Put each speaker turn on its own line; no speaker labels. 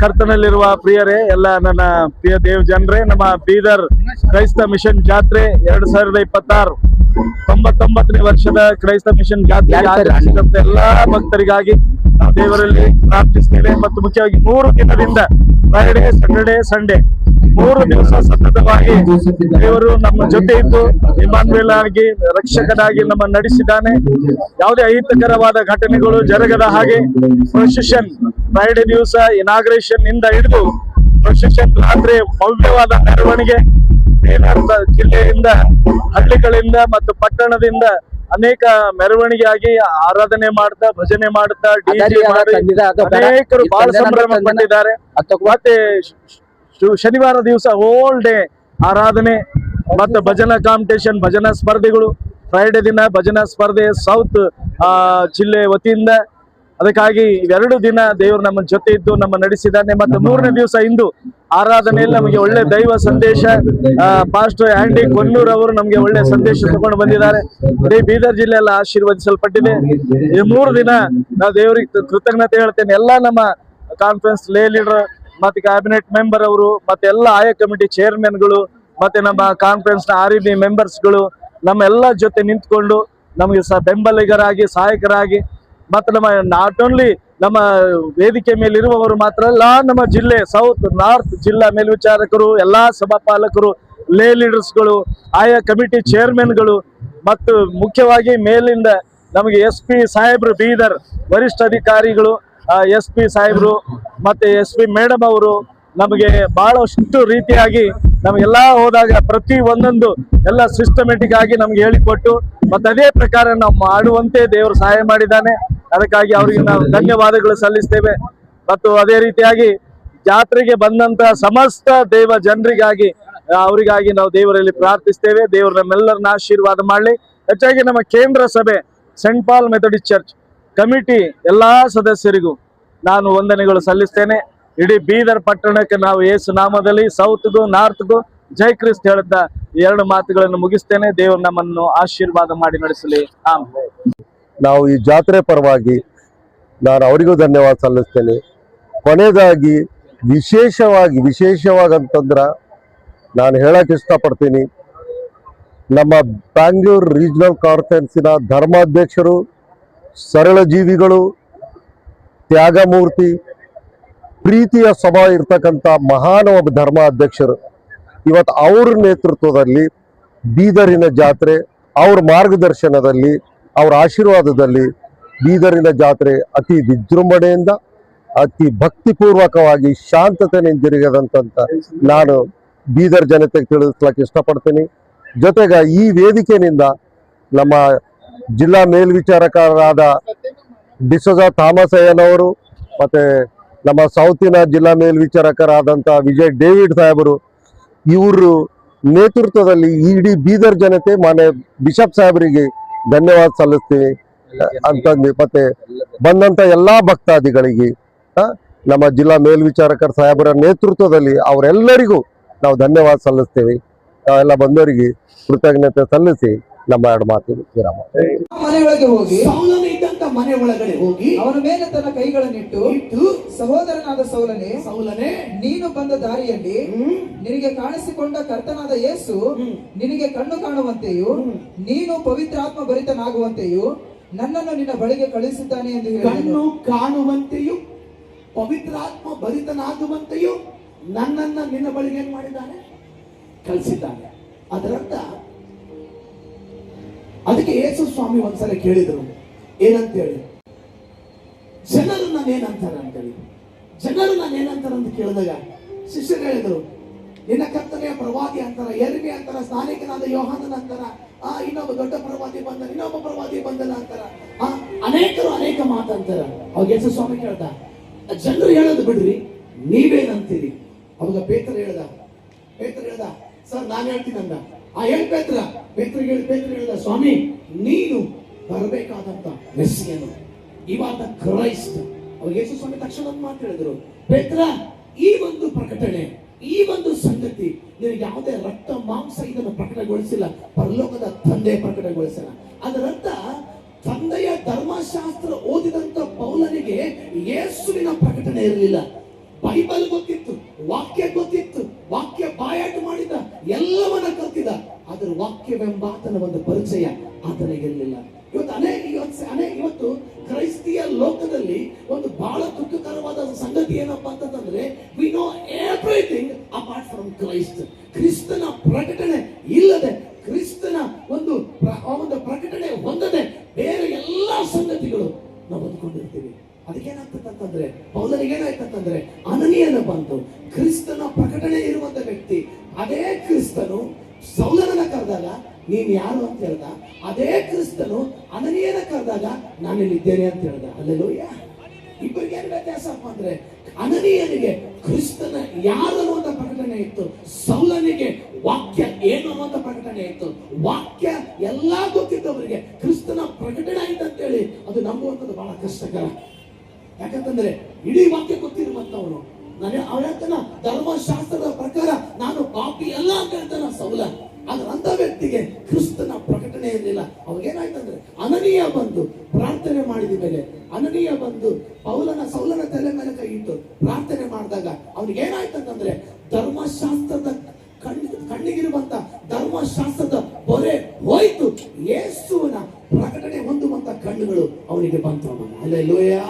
ಕರ್ತನಲ್ಲಿರುವ ಪ್ರಿಯರೇ, ಎಲ್ಲ ನನ್ನ ಪ್ರಿಯ ದೇವ್ ಜನರೇ, ನಮ್ಮ ಬೀದರ್ ಕ್ರೈಸ್ತ ಮಿಷನ್ ಜಾತ್ರೆ 2026 99ನೇ ವರ್ಷದ ಕ್ರೈಸ್ತ ಮಿಷನ್ ಜಾತ್ರೆ ಆಗಮಿಸಿದಂತ ಎಲ್ಲಾ ಭಕ್ತರಿಗಾಗಿ ನಾವು ದೇವರಲ್ಲಿ ಪ್ರಾರ್ಥಿಸ್ತೇವೆ. ಮತ್ತು ಮುಖ್ಯವಾಗಿ 3 ದಿನದಿಂದ ಫ್ರೈಡೆ, ಸ್ಯಾಟರ್ಡೆ, ಸಂಡೇ 3 ದಿವಸ ಸತತವಾಗಿ ದೇವರು ನಮ್ಮ ಜೊತೆ ಇದ್ದು ಇಮ್ಮಾನುವೇಲ್ ಆಗಿ ರಕ್ಷಕನಾಗಿ ನಮ್ಮ ನಡೆಸಿದ್ದಾನೆ. ಯಾವುದೇ ಅಹಿತಕರವಾದ ಘಟನೆಗಳು ಜರಗದ ಹಾಗೆ ಪ್ರೊಸೆಷನ್ ಫ್ರೈಡೆ ದಿವಸ ಇನಾಗ್ರೇಷನ್ ಇಂದ ಹಿಡಿದು ಪ್ರೊಸೆಷನ್ ರಾತ್ರಿ ಭವ್ಯವಾದ ಮೆರವಣಿಗೆ ಜಿಲ್ಲೆಯಿಂದ, ಹಳ್ಳಿಗಳಿಂದ ಮತ್ತು ಪಟ್ಟಣದಿಂದ ಅನೇಕ ಮೆರವಣಿಗೆ ಆಗಿ ಆರಾಧನೆ ಮಾಡ್ತಾ, ಭಜನೆ ಮಾಡ್ತಾ, ಡಿಜೆ ಮಾಡಿ ಅನೇಕರು ಬಹಳ ಸಂಭ್ರಮ ಪಟ್ಟಿದ್ದಾರೆ. ಮತ್ತೆ ಶನಿವಾರ ದಿವಸ ಹೋಲ್ ಡೇ ಆರಾಧನೆ ಮತ್ತು ಭಜನಾ ಕಾಂಪಿಟೇಷನ್, ಭಜನಾ ಸ್ಪರ್ಧೆಗಳು. ಫ್ರೈಡೆ ದಿನ ಭಜನಾ ಸ್ಪರ್ಧೆ ಸೌತ್ ಜಿಲ್ಲೆ ವತಿಯಿಂದ. ಅದಕ್ಕಾಗಿ 2 ದಿನ ದೇವರು ನಮ್ಮ ಜೊತೆ ಇದ್ದು ನಮ್ಮ ನಡೆಸಿದ್ದಾನೆ. ಮತ್ತು 3ನೇ ದಿವಸ ಇಂದು ಆರಾಧನೆಯಲ್ಲಿ ನಮಗೆ ಒಳ್ಳೆ ದೈವ ಸಂದೇಶ ಪಾಸ್ಟರ್ ಆಂಡಿ ಕೊನ್ನೂರ್ ಅವರು ನಮಗೆ ಒಳ್ಳೆ ಸಂದೇಶ ತಗೊಂಡು ಬಂದಿದ್ದಾರೆ. ಇಡೀ ಬೀದರ್ ಜಿಲ್ಲೆ ಎಲ್ಲ ಆಶೀರ್ವದಿಸಲ್ಪಟ್ಟಿದೆ. ಈ 3 ದಿನ ನಾವು ದೇವರಿಗೆ ಕೃತಜ್ಞತೆ ಹೇಳ್ತೇನೆ. ಎಲ್ಲ ನಮ್ಮ ಕಾನ್ಫರೆನ್ಸ್ ಲೇ ಲೀಡರ್ ಮತ್ತೆ ಕ್ಯಾಬಿನೆಟ್ ಮೆಂಬರ್ ಅವರು, ಮತ್ತೆ ಎಲ್ಲ ಆಯಾ ಕಮಿಟಿ ಚೇರ್ಮನ್ಗಳು, ಮತ್ತೆ ನಮ್ಮ ಕಾನ್ಫರೆನ್ಸ್ ನ REB ಮೆಂಬರ್ಸ್ಗಳು ನಮ್ಮ ಎಲ್ಲ ಜೊತೆ ನಿಂತ್ಕೊಂಡು ನಮಗೆ ಬೆಂಬಲಿಗರಾಗಿ, ಸಹಾಯಕರಾಗಿ, ಮತ್ತೆ ನಮ್ಮ ನಾಟ್ ಓನ್ಲಿ ನಮ್ಮ ವೇದಿಕೆ ಮೇಲೆ ಇರುವವರು ಮಾತ್ರ ಅಲ್ಲ, ನಮ್ಮ ಜಿಲ್ಲೆ ಸೌತ್ ನಾರ್ತ್ ಜಿಲ್ಲಾ ಮೇಲ್ವಿಚಾರಕರು, ಎಲ್ಲಾ ಸಭಾಪಾಲಕರು, ಲೇ ಲೀಡರ್ಸ್ಗಳು, ಆಯಾ ಕಮಿಟಿ ಚೇರ್ಮನ್ಗಳು, ಮತ್ತು ಮುಖ್ಯವಾಗಿ ಮೇಲಿಂದ ನಮಗೆ SP ಸಾಹೇಬ್ರು, ಬೀದರ್ ವರಿಷ್ಠ ಅಧಿಕಾರಿಗಳು, SP ಸಾಹೇಬ್ರು ಮತ್ತೆ SP ಮೇಡಮ್ ಅವರು ನಮಗೆ ಬಹಳಷ್ಟು ರೀತಿಯಾಗಿ ನಮಗೆಲ್ಲ ಹೋದಾಗ ಪ್ರತಿ ಒಂದೊಂದು ಎಲ್ಲ ಸಿಸ್ಟಮೆಟಿಕ್ ಆಗಿ ನಮ್ಗೆ ಹೇಳಿಕೊಟ್ಟು ಮತ್ತೆ ಅದೇ ಪ್ರಕಾರ ನಾವು ಮಾಡುವಂತೆ ದೇವರು ಸಹಾಯ ಮಾಡಿದ್ದಾನೆ. ಅದಕ್ಕಾಗಿ ಅವರಿಗೆ ನಾವು ಧನ್ಯವಾದಗಳು ಸಲ್ಲಿಸ್ತೇವೆ. ಮತ್ತು ಅದೇ ರೀತಿಯಾಗಿ ಜಾತ್ರೆಗೆ ಬಂದಂತ ಸಮಸ್ತ ದೇವ ಜನರಿಗಾಗಿ ಅವರಿಗಾಗಿ ನಾವು ದೇವರಲ್ಲಿ ಪ್ರಾರ್ಥಿಸ್ತೇವೆ. ದೇವರು ನಮ್ಮೆಲ್ಲರನ್ನ ಆಶೀರ್ವಾದ ಮಾಡಲಿ. ಹೆಚ್ಚಾಗಿ ನಮ್ಮ ಕೇಂದ್ರ ಸಭೆ Saint Paul Methodist church committee ಎಲ್ಲಾ ಸದಸ್ಯರಿಗೂ ನಾನು ವಂದನೆಗಳು ಸಲ್ಲಿಸ್ತೇನೆ. ಇಡೀ ಬೀದರ್ ಪಟ್ಟಣಕ್ಕೆ ನಾವು ಯೇಸು ನಾಮದಲ್ಲಿ ಸೌತ್ಗೂ ನಾರ್ತ್ಗೂ ಜೈ ಕ್ರಿಸ್ತ್ ಹೇಳುತ್ತಾ 2 ಮಾತುಗಳನ್ನು ಮುಗಿಸ್ತೇನೆ. ದೇವರು ನಮ್ಮನ್ನು ಆಶೀರ್ವಾದ ಮಾಡಿ ನಡೆಸಲಿ.
ನಾವು ಈ ಜಾತ್ರೆ ಪರವಾಗಿ ನಾನು ಅವರಿಗೂ ಧನ್ಯವಾದ ಸಲ್ಲಿಸ್ತೇನೆ. ಕೊನೆಯದಾಗಿ ವಿಶೇಷವಾಗಿ ಅಂತಂದ್ರೆ ನಾನು ಹೇಳಕ್ ಇಷ್ಟಪಡ್ತೀನಿ, ನಮ್ಮ ಬ್ಯಾಂಗ್ಳೂರ್ ರೀಜನಲ್ ಕಾನ್ಫರೆನ್ಸಿನ ಧರ್ಮಾಧ್ಯಕ್ಷರು, ಸರಳ ಜೀವಿಗಳು, ತ್ಯಾಗಮೂರ್ತಿ, ಪ್ರೀತಿಯ ಸ್ವಭಾವ ಇರ್ತಕ್ಕಂಥ ಮಹಾನ್ ಒಬ್ಬ ಧರ್ಮಾಧ್ಯಕ್ಷರು, ಇವತ್ತು ಅವ್ರ ನೇತೃತ್ವದಲ್ಲಿ ಬೀದರಿನ ಜಾತ್ರೆ, ಅವ್ರ ಮಾರ್ಗದರ್ಶನದಲ್ಲಿ, ಅವ್ರ ಆಶೀರ್ವಾದದಲ್ಲಿ ಬೀದರಿನ ಜಾತ್ರೆ ಅತಿ ವಿಜೃಂಭಣೆಯಿಂದ, ಅತಿ ಭಕ್ತಿಪೂರ್ವಕವಾಗಿ ಶಾಂತತೆಯಿಂದ ಜರುಗದಂತ ನಾನು ಬೀದರ್ ಜನತೆಗೆ ತಿಳಿಸ್ಲಿಕ್ಕೆ ಇಷ್ಟಪಡ್ತೀನಿ. ಜೊತೆಗೆ ಈ ವೇದಿಕೆಯಿಂದ ನಮ್ಮ ಜಿಲ್ಲಾ ಮೇಲ್ವಿಚಾರಕರಾದ ಡಿಸೋಜಾ ಥಾಮಸ್ ಅಯ್ಯನವರು, ಮತ್ತೆ ನಮ್ಮ ಸೌತಿನ ಜಿಲ್ಲಾ ಮೇಲ್ವಿಚಾರಕರಾದಂಥ ವಿಜಯ್ ಡೇವಿಡ್ ಸಾಹೇಬರು, ಇವರು ನೇತೃತ್ವದಲ್ಲಿ ಇಡೀ ಬೀದರ್ ಜನತೆ ಮಾನ್ಯ ಬಿಷಪ್ ಸಾಹೇಬರಿಗೆ ಧನ್ಯವಾದ ಸಲ್ಲಿಸ್ತೀವಿ ಅಂತಂದು, ಮತ್ತೆ ಬಂದಂತ ಎಲ್ಲಾ ಭಕ್ತಾದಿಗಳಿಗೆ ನಮ್ಮ ಜಿಲ್ಲಾ ಮೇಲ್ವಿಚಾರಕರ ಸಾಹೇಬರ ನೇತೃತ್ವದಲ್ಲಿ ಅವರೆಲ್ಲರಿಗೂ ನಾವು ಧನ್ಯವಾದ ಸಲ್ಲಿಸ್ತೇವೆ. ನಾವೆಲ್ಲ ಬಂದವರಿಗೆ ಕೃತಜ್ಞತೆ ಸಲ್ಲಿಸಿ ನಮ್ಮ 2 ಮಾತಿಗೆ ವಿರಾಮ.
ಮನೆಯೊಳಗೆ ಹೋಗಿ ಸೌಲನೇ ಇದ್ದಂತ ಮನೆ ಒಳಗಡೆ ಹೋಗಿ ಅವನ ಮೇಲೆ ತನ್ನ ಕೈಗಳನ್ನಿಟ್ಟು ಸಹೋದರನಾದ ಸೌಲನೇ ನೀನು ಬಂದ ದಾರಿಯಲ್ಲಿ ನಿನಗೆ ಕಾಣಿಸಿಕೊಂಡ ಕರ್ತನಾದ ಯೇಸು ನಿನಗೆ ಕಣ್ಣು ಕಾಣುವಂತೆಯೂ ನೀನು ಪವಿತ್ರಾತ್ಮ ಭರಿತನಾಗುವಂತೆಯೂ ನನ್ನನ್ನು ನಿನ್ನ ಬಳಿಗೆ ಕಳುಹಿಸಿದ್ದಾನೆ ಎಂದು ಹೇಳಿ.
ಕಣ್ಣು ಕಾಣುವಂತೆಯೂ ಪವಿತ್ರಾತ್ಮ ಭರಿತನಾಗುವಂತೆಯೂ ನನ್ನನ್ನ ನಿನ್ನ ಬಳಿಗೆ ಏನ್ ಮಾಡಿದ್ದಾನೆ? ಕಳಿಸಿದ್ದಾನೆ. ಅದರರ್ಥ ಅದಕ್ಕೆ ಯೇಸು ಸ್ವಾಮಿ ಒಂದ್ಸಲ ಕೇಳಿದ್ರು, ಏನಂತೇಳಿ, ಜನರು ನಾನೇನಂತಾರ ಅಂತೇಳಿ. ಜನರು ನಾನೇನಂತಾರ ಅಂತ ಕೇಳಿದಾಗ ಶಿಷ್ಯರು ಹೇಳಿದ್ರು, ನಿನ್ನ ಕರ್ತನೆಯ ಪ್ರವಾದಿ ಅಂತಾರ, ಎರ್ಮಿ ಅಂತಾರ, ಸ್ನಾನಿಕನಾದ ಯೋಹಾನನ ಅಂತಾರ, ಇನ್ನೊಬ್ಬ ದೊಡ್ಡ ಪ್ರವಾದಿ ಬಂದ, ಇನ್ನೊಬ್ಬ ಪ್ರವಾದಿ ಬಂದನ ಅಂತಾರ, ಅನೇಕರು ಅನೇಕ ಮಾತಂತಾರ. ಅವಾಗ ಯೇಸು ಸ್ವಾಮಿ ಕೇಳ್ದ, ಜನರು ಹೇಳೋದು ಬಿಡ್ರಿ, ನೀವೇನಂತೀರಿ? ಅವಾಗ ಪೇತ್ರ ಹೇಳ್ದ, ಸರ್ ನಾನು ಹೇಳ್ತೀನಿ ಅಂದ. ಹೇಳಿ ಪೇತ್ರ ಹೇಳ್ದ, ಸ್ವಾಮಿ ನೀನು ಬರಬೇಕಾದಂತ ಮೆಸ್ಸಿಯನು, ಇವಾದ ಕ್ರೈಸ್ಟ್. ಅವಾಗ ಯೇಸು ಸ್ವಾಮಿ ತಕ್ಷಣ ಮಾತು ಹೇಳಿದ್ರು, ಪೇತ್ರ ಈ ಒಂದು ಪ್ರಕಟಣೆ, ಈ ಒಂದು ಸಂಗತಿ ನಿನಗೆ ಯಾವುದೇ ರಕ್ತ ಮಾಂಸ ಇದನ್ನು ಪ್ರಕಟಗೊಳಿಸಿಲ್ಲ, ಪರಲೋಕದ ತಂದೆ ಪ್ರಕಟಗೊಳಿಸಿಲ್ಲ. ಅದರರ್ಥ ತಂದೆಯ ಧರ್ಮಶಾಸ್ತ್ರ ಓದಿದಂತ ಪೌಲನಿಗೆ ಯೇಸುವಿನ ಪ್ರಕಟಣೆ ಇರಲಿಲ್ಲ, ಬೈಬಲ್ ಗೊತ್ತಿತ್ತು, ವಾಕ್ಯ ಗೊತ್ತಿತ್ತು, ವಾಕ್ಯ ಬಾಯಾಟ ಮಾಡಿದ, ಎಲ್ಲವನ್ನ ಕಲ್ತಿದ. ಅದರ ವಾಕ್ಯವೆಂಬಾತನ ಒಂದು ಪರಿಚಯ ಆತನಿಗಿರಲಿಲ್ಲ. ಇವತ್ತು ಕ್ರೈಸ್ತಿಯ ಲೋಕದಲ್ಲಿ ಒಂದು ಬಹಳ ದುಃಖಕರವಾದ ಸಂಗತಿ ಏನಪ್ಪಾ ಅಂತಂದ್ರೆ, we know everything apart from Christ. ಕ್ರಿಸ್ತನ ಪ್ರಕಟಣೆ ಇಲ್ಲದೆ, ಕ್ರಿಸ್ತನ ಒಂದು ಪ್ರಕಟಣೆ ಹೊಂದದೆ ಬೇರೆ ಎಲ್ಲಾ ಸಂಗತಿಗಳು ನಾವು ಅಂದ್ಕೊಂಡಿರ್ತೀವಿ. ಅದಕ್ಕೇನಾಗ್ತದಂತಂದ್ರೆ, ಪೌಲನಿಗೆ ಏನಾಯ್ತಂತಂದ್ರೆ, ಅನನೀಯನ ಬಂತು, ಕ್ರಿಸ್ತನ ಪ್ರಕಟಣೆ ಇರುವಂತ ವ್ಯಕ್ತಿ. ಅದೇ ಕ್ರಿಸ್ತನು ಸೌಲನನ್ನ ಕರೆದಾಗ ನೀನ್ ಯಾರು ಅಂತ ಹೇಳ್ದ, ಅದೇ ಕ್ರಿಸ್ತನು ಅನನೀಯನ ಕರೆದಾಗ ನಾನಿಲ್ಲಿದ್ದೇನೆ ಅಂತ ಹೇಳ್ದ. ಅಲ್ಲೆಲೂಯ್ಯ. ಇಬ್ಬರಿಗೆ ಏನ್ ವ್ಯತ್ಯಾಸಪ್ಪ ಅಂದ್ರೆ, ಅನನೀಯನಿಗೆ ಕ್ರಿಸ್ತನ ಯಾರು ಅನ್ನುವಂತ ಪ್ರಕಟಣೆ ಇತ್ತು, ಸೌಲನಿಗೆ ವಾಕ್ಯ ಏನು ಅನ್ನುವಂತ ಪ್ರಕಟಣೆ ಇತ್ತು. ವಾಕ್ಯ ಎಲ್ಲಾ ಗೊತ್ತಿದ್ದವರಿಗೆ ಕ್ರಿಸ್ತನ ಪ್ರಕಟಣೆ ಆಯ್ತು ಅಂತೇಳಿ ಅದು ನಂಬುವಂಥದ್ದು ಬಹಳ ಕಷ್ಟಕರ. ಯಾಕಂತಂದ್ರೆ ಇಡೀ ವಾಕ್ಯ ಗೊತ್ತಿರುವಂತವನು, ಅವನ ಧರ್ಮಶಾಸ್ತ್ರದ ಪ್ರಕಾರ ನಾನು ಪಾಪಿ ಅಲ್ಲ ಅಂತ ಹೇಳ್ತಾನ ಸೌಲ. ಆದ್ರೆ ಅಂತ ವ್ಯಕ್ತಿಗೆ ಕ್ರಿಸ್ತನ ಪ್ರಕಟಣೆ ಇರಲಿಲ್ಲ. ಅವಾಗೇನಾಯ್ತಂದ್ರೆ, ಅನನೀಯ ಬಂದು ಪ್ರಾರ್ಥನೆ ಮಾಡಿದ ಮೇಲೆ, ಅನನೀಯ ಬಂದು ಸೌಲನ ತಲೆ ಮೇಲೆ ಕೈ ಇಟ್ಟು ಪ್ರಾರ್ಥನೆ ಮಾಡಿದಾಗ ಅವ್ನಿಗೆ ಏನಾಯ್ತಂತಂದ್ರೆ, ಧರ್ಮಶಾಸ್ತ್ರದ ಕಣ್ಣಿಗಿರುವಂತ ಧರ್ಮಶಾಸ್ತ್ರದ ಬೊರೆ ಹೋಯ್ತು. ಯೇಸುವಿನ ಪ್ರಕಟಣೆ ಹೊಂದುವಂತ ಕಣ್ಣುಗಳು ಅವನಿಗೆ ಬಂತು. ಅಲ್ಲೆಲೂಯಾ.